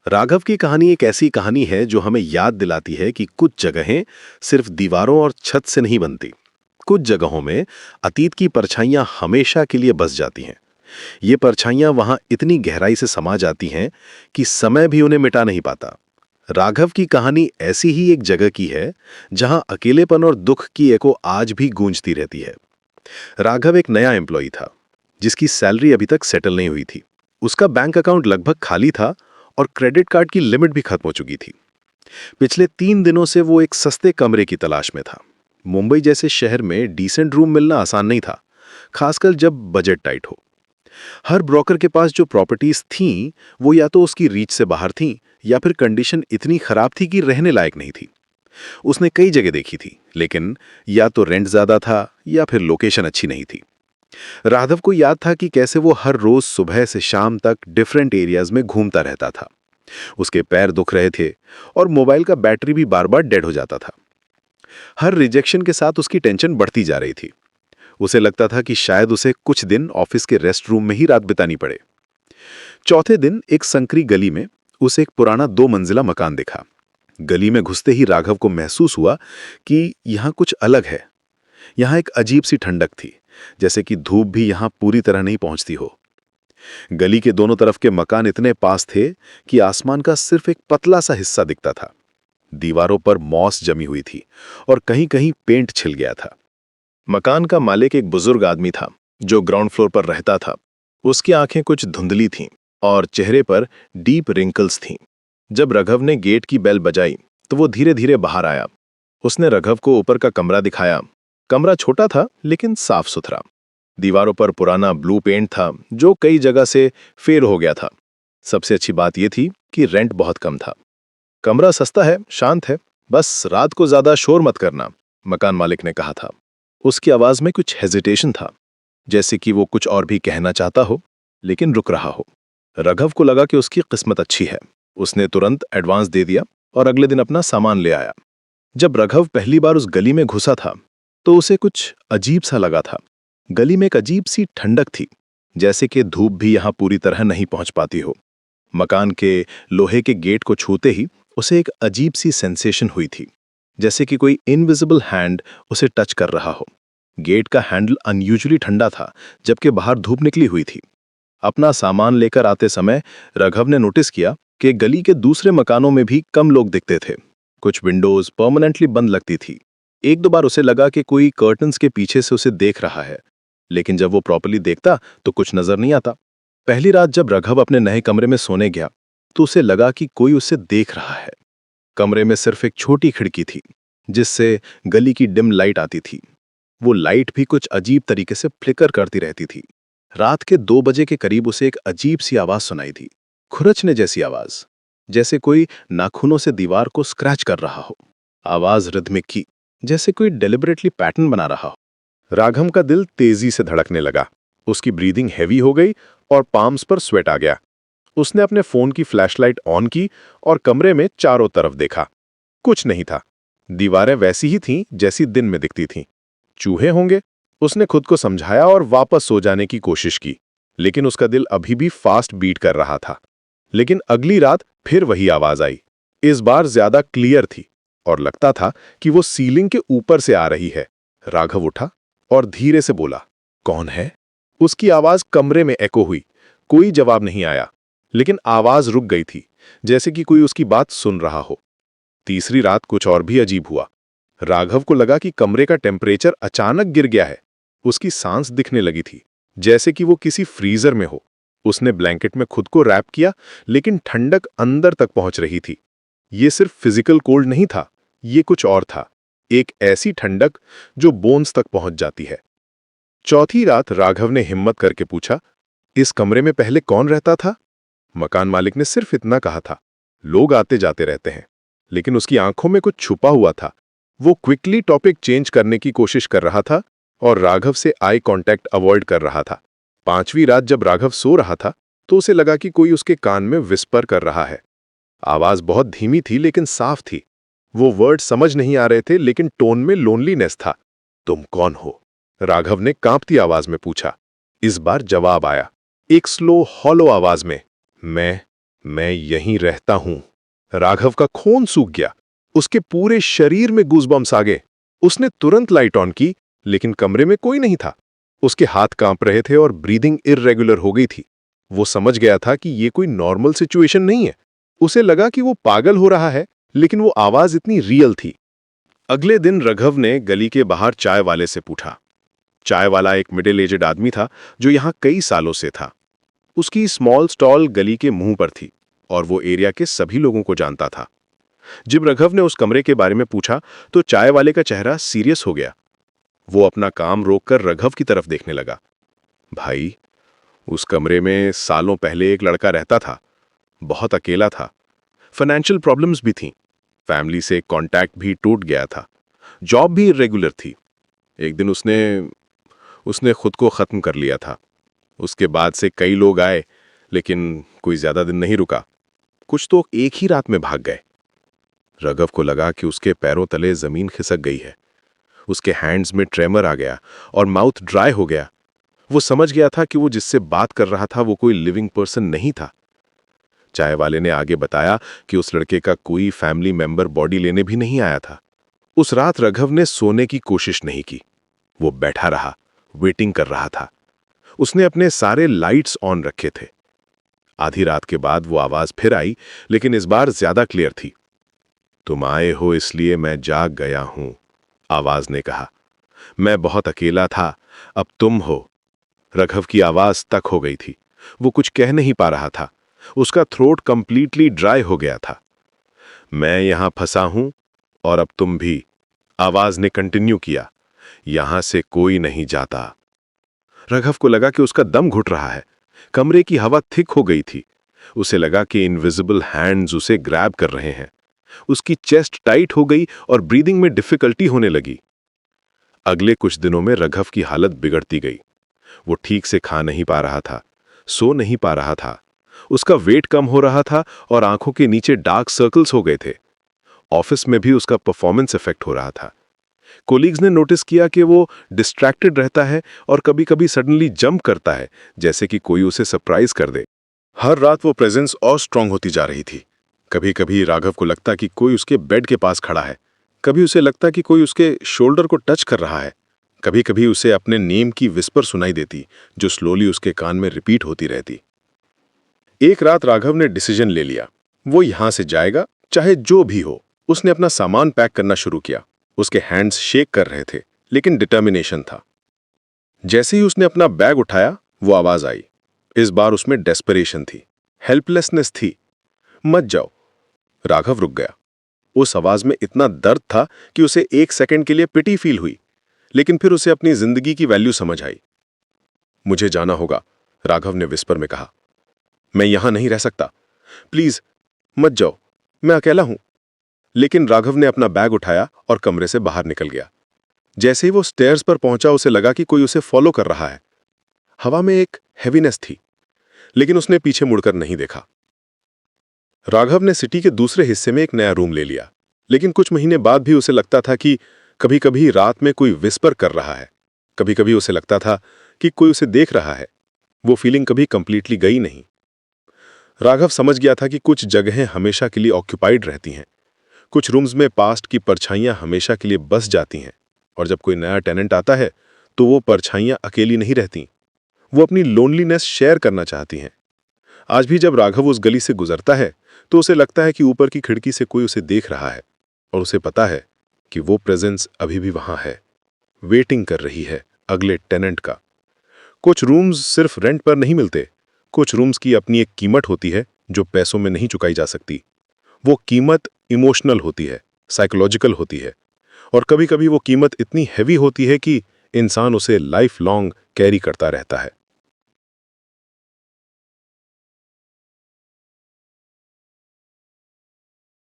राघव की कहानी एक ऐसी कहानी है जो हमें याद दिलाती है कि कुछ जगहें सिर्फ दीवारों और छत से नहीं बनती। कुछ जगहों में अतीत की परछाइयां हमेशा के लिए बस जाती हैं। ये परछाइयां वहां इतनी गहराई से समा जाती हैं कि समय भी उन्हें मिटा नहीं पाता। राघव की कहानी ऐसी ही एक जगह की है जहां अकेलेपन और दुख की एको आज भी गूंजती रहती है। राघव एक नया एम्प्लॉई था जिसकी सैलरी अभी तक सेटल नहीं हुई थी। उसका बैंक अकाउंट लगभग खाली था और क्रेडिट कार्ड की लिमिट भी खत्म हो चुकी थी। पिछले 3 दिनों से वो एक सस्ते कमरे की तलाश में था। मुंबई जैसे शहर में डिसेंट रूम मिलना आसान नहीं था, खासकर जब बजट टाइट हो। हर ब्रोकर के पास जो प्रॉपर्टीज थीं, वो या तो उसकी रीच से बाहर थीं या फिर कंडीशन इतनी खराब थी कि रहने लायक नहीं थी। उसने कई जगह देखी थी, लेकिन या तो रेंट ज्यादा था या फिर लोकेशन अच्छी नहीं थी। राघव को याद था कि कैसे वो हर रोज सुबह से शाम तक डिफरेंट एरियाज में घूमता रहता था। उसके पैर दुख रहे थे और मोबाइल का बैटरी भी बार बार डेड हो जाता था। हर रिजेक्शन के साथ उसकी टेंशन बढ़ती जा रही थी। उसे लगता था कि शायद उसे कुछ दिन ऑफिस के रेस्ट रूम में ही रात बितानी पड़े। चौथे दिन एक संकरी गली में उसे एक पुराना 2 मंजिला मकान दिखा। गली में घुसते ही राघव को महसूस हुआ कि यहां कुछ अलग है। यहां एक अजीब सी ठंडक थी, जैसे कि धूप भी यहां पूरी तरह नहीं पहुंचती हो। गली के दोनों तरफ के मकान इतने पास थे कि आसमान का सिर्फ एक पतला सा हिस्सा दिखता था। दीवारों पर मॉस जमी हुई थी और कहीं कहीं पेंट छिल गया था। मकान का मालिक एक बुजुर्ग आदमी था जो ग्राउंड फ्लोर पर रहता था। उसकी आंखें कुछ धुंधली थीं और चेहरे पर डीप रिंकल्स थीं। जब राघव ने गेट की बेल बजाई तो वो धीरे धीरे बाहर आया। उसने राघव को ऊपर का कमरा दिखाया। कमरा छोटा था लेकिन साफ सुथरा। दीवारों पर पुराना ब्लू पेंट था जो कई जगह से फेल हो गया था। सबसे अच्छी बात यह थी कि रेंट बहुत कम था। कमरा सस्ता है, शांत है, बस रात को ज्यादा शोर मत करना, मकान मालिक ने कहा था। उसकी आवाज में कुछ हेजिटेशन था, जैसे कि वो कुछ और भी कहना चाहता हो लेकिन रुक रहा हो। राघव को लगा कि उसकी किस्मत अच्छी है। उसने तुरंत एडवांस दे दिया और अगले दिन अपना सामान ले आया। जब राघव पहली बार उस गली में घुसा था तो उसे कुछ अजीब सा लगा था। गली में एक अजीब सी ठंडक थी, जैसे कि धूप भी यहां पूरी तरह नहीं पहुंच पाती हो। मकान के लोहे के गेट को छूते ही उसे एक अजीब सी सेंसेशन हुई थी, जैसे कि कोई इनविजिबल हैंड उसे टच कर रहा हो। गेट का हैंडल अनयूजुअली ठंडा था, जबकि बाहर धूप निकली हुई थी। अपना सामान लेकर आते समय राघव ने नोटिस किया कि गली के दूसरे मकानों में भी कम लोग दिखते थे। कुछ विंडोज परमानेंटली बंद लगती थी। एक दो बार उसे लगा कि कोई कर्टन्स के पीछे से उसे देख रहा है, लेकिन जब वो प्रॉपर्ली देखता तो कुछ नजर नहीं आता। पहली रात जब राघव अपने नए कमरे में सोने गया तो उसे लगा कि कोई उसे देख रहा है। कमरे में सिर्फ एक छोटी खिड़की थी जिससे गली की डिम लाइट आती थी। वो लाइट भी कुछ अजीब तरीके से फ्लिकर करती रहती थी। रात के 2 बजे के करीब उसे एक अजीब सी आवाज सुनाई दी, खुरचने जैसी आवाज, जैसे कोई नाखूनों से दीवार को स्क्रैच कर रहा हो। आवाज रिदमिक की, जैसे कोई डेलिबरेटली पैटर्न बना रहा हो। राघव का दिल तेजी से धड़कने लगा। उसकी ब्रीदिंग हैवी हो गई और पाम्स पर स्वेट आ गया। उसने अपने फोन की फ्लैशलाइट ऑन की और कमरे में चारों तरफ देखा। कुछ नहीं था। दीवारें वैसी ही थीं जैसी दिन में दिखती थीं। चूहे होंगे, उसने खुद को समझाया और वापस सो जाने की कोशिश की, लेकिन उसका दिल अभी भी फास्ट बीट कर रहा था। लेकिन अगली रात फिर वही आवाज आई। इस बार ज्यादा क्लियर थी और लगता था कि वो सीलिंग के ऊपर से आ रही है। राघव उठा और धीरे से बोला, कौन है? उसकी आवाज कमरे में एको हुई। कोई जवाब नहीं आया, लेकिन आवाज रुक गई थी, जैसे कि कोई उसकी बात सुन रहा हो। तीसरी रात कुछ और भी अजीब हुआ। राघव को लगा कि कमरे का टेम्परेचर अचानक गिर गया है। उसकी सांस दिखने लगी थी, जैसे कि वो किसी फ्रीजर में हो। उसने ब्लैंकेट में खुद को रैप किया, लेकिन ठंडक अंदर तक पहुंच रही थी। ये सिर्फ फिजिकल कोल्ड नहीं था, ये कुछ और था, एक ऐसी ठंडक जो बोन्स तक पहुंच जाती है। चौथी रात राघव ने हिम्मत करके पूछा, इस कमरे में पहले कौन रहता था? मकान मालिक ने सिर्फ इतना कहा था, लोग आते जाते रहते हैं। लेकिन उसकी आंखों में कुछ छुपा हुआ था। वो क्विकली टॉपिक चेंज करने की कोशिश कर रहा था और राघव से आई कांटेक्ट अवॉइड कर रहा था। पांचवीं रात जब राघव सो रहा था तो उसे लगा कि कोई उसके कान में विस्पर कर रहा है। आवाज बहुत धीमी थी लेकिन साफ थी। वो वर्ड समझ नहीं आ रहे थे, लेकिन टोन में लोनलीनेस था। तुम कौन हो? राघव ने कांपती आवाज में पूछा। इस बार जवाब आया, एक स्लो हॉलो आवाज में, मैं यहीं रहता हूं। राघव का खून सूख गया। उसके पूरे शरीर में गूज़बम्प्स आ गए। उसने तुरंत लाइट ऑन की, लेकिन कमरे में कोई नहीं था। उसके हाथ कांप रहे थे और ब्रीदिंग इर्रेगुलर हो गई थी। वो समझ गया था कि ये कोई नॉर्मल सिचुएशन नहीं है। उसे लगा कि वो पागल हो रहा है, लेकिन वो आवाज इतनी रियल थी। अगले दिन रघव ने गली के बाहर चाय वाले से पूछा। चाय वाला एक मिडिल एजेड आदमी था जो यहाँ कई सालों से था। उसकी स्मॉल स्टॉल गली के मुंह पर थी और वो एरिया के सभी लोगों को जानता था। जब रघव ने उस कमरे के बारे में पूछा तो चाय वाले का चेहरा सीरियस हो गया। वो अपना काम रोककर रघव की तरफ देखने लगा। भाई, उस कमरे में सालों पहले एक लड़का रहता था। बहुत अकेला था। फाइनेंशियल प्रॉब्लम्स भी थीं। फैमिली से कांटेक्ट भी टूट गया था। जॉब भी इरेगुलर थी। एक दिन उसने खुद को खत्म कर लिया था। उसके बाद से कई लोग आए, लेकिन कोई ज्यादा दिन नहीं रुका। कुछ तो एक ही रात में भाग गए। रघव को लगा कि उसके पैरों तले जमीन खिसक गई है। उसके हैंड्स में ट्रेमर आ गया और माउथ ड्राई हो गया। वो समझ गया था कि वो जिससे बात कर रहा था वो कोई लिविंग पर्सन नहीं था। चाय वाले ने आगे बताया कि उस लड़के का कोई फैमिली मेंबर बॉडी लेने भी नहीं आया था। उस रात रघव ने सोने की कोशिश नहीं की। वो बैठा रहा, वेटिंग कर रहा था। उसने अपने सारे लाइट्स ऑन रखे थे। आधी रात के बाद वो आवाज फिर आई, लेकिन इस बार ज्यादा क्लियर थी। तुम आए हो इसलिए मैं जाग गया हूं, आवाज ने कहा। मैं बहुत अकेला था, अब तुम हो। रघव की आवाज तक हो गई थी। वो कुछ कह नहीं पा रहा था। उसका थ्रोट कंप्लीटली ड्राई हो गया था। मैं यहां फंसा हूं और अब तुम भी, आवाज ने कंटिन्यू किया। यहां से कोई नहीं जाता। रघव को लगा कि उसका दम घुट रहा है। कमरे की हवा थिक हो गई थी। उसे लगा कि इनविजिबल हैंड्स उसे ग्रैब कर रहे हैं। उसकी चेस्ट टाइट हो गई और ब्रीदिंग में डिफिकल्टी होने लगी। अगले कुछ दिनों में रघव की हालत बिगड़ती गई। वो ठीक से खा नहीं पा रहा था, सो नहीं पा रहा था। उसका वेट कम हो रहा था और आंखों के नीचे डार्क सर्कल्स हो गए थे। ऑफिस में भी उसका परफॉर्मेंस इफेक्ट हो रहा था। कोलीग्स ने नोटिस किया कि वो डिस्ट्रैक्टेड रहता है और कभी-कभी सडनली जंप करता है, जैसे कि कोई उसे सरप्राइज कर दे। हर रात वो प्रेजेंस और स्ट्रांग होती जा रही थी। कभी-कभी राघव को लगता कि कोई उसके बेड के पास खड़ा है। कभी उसे लगता कि कोई उसके शोल्डर को टच कर रहा है। कभी-कभी उसे अपने नेम की विस्पर सुनाई देती, जो स्लोली उसके कान में रिपीट होती रहती। एक रात राघव ने डिसीजन ले लिया। वो यहां से जाएगा, चाहे जो भी हो। उसने अपना सामान पैक करना शुरू किया। उसके हैंड्स शेक कर रहे थे, लेकिन डिटर्मिनेशन था। जैसे ही उसने अपना बैग उठाया, वो आवाज आई। इस बार उसमें डेस्परेशन थी, हेल्पलेसनेस थी। मत जाओ। राघव रुक गया। उस आवाज में इतना दर्द था कि उसे एक सेकंड के लिए पिटी फील हुई, लेकिन फिर उसे अपनी जिंदगी की वैल्यू समझ आई। मुझे जाना होगा, राघव ने विस्पर में कहा। मैं यहां नहीं रह सकता। प्लीज मत जाओ, मैं अकेला हूं। लेकिन राघव ने अपना बैग उठाया और कमरे से बाहर निकल गया। जैसे ही वो स्टेयर्स पर पहुंचा, उसे लगा कि कोई उसे फॉलो कर रहा है। हवा में एक हैवीनेस थी, लेकिन उसने पीछे मुड़कर नहीं देखा। राघव ने सिटी के दूसरे हिस्से में एक नया रूम ले लिया, लेकिन कुछ महीने बाद भी उसे लगता था कि कभी कभी रात में कोई विस्पर कर रहा है। कभी कभी उसे लगता था कि कोई उसे देख रहा है। वो फीलिंग कभी कंप्लीटली गई नहीं। राघव समझ गया था कि कुछ जगहें हमेशा के लिए ऑक्यूपाइड रहती हैं। कुछ रूम्स में पास्ट की परछाइयां हमेशा के लिए बस जाती हैं, और जब कोई नया टेनेंट आता है तो वो परछाइयां अकेली नहीं रहती। वो अपनी लोनलीनेस शेयर करना चाहती हैं। आज भी जब राघव उस गली से गुजरता है तो उसे लगता है कि ऊपर की खिड़की से कोई उसे देख रहा है, और उसे पता है कि वो प्रेजेंस अभी भी वहां है, वेटिंग कर रही है अगले टेनेंट का। कुछ रूम्स सिर्फ रेंट पर नहीं मिलते। कुछ रूम्स की अपनी एक कीमत होती है जो पैसों में नहीं चुकाई जा सकती। वो कीमत इमोशनल होती है, साइकोलॉजिकल होती है, और कभी-कभी वो कीमत इतनी हैवी होती है कि इंसान उसे लाइफ लॉन्ग कैरी करता रहता है।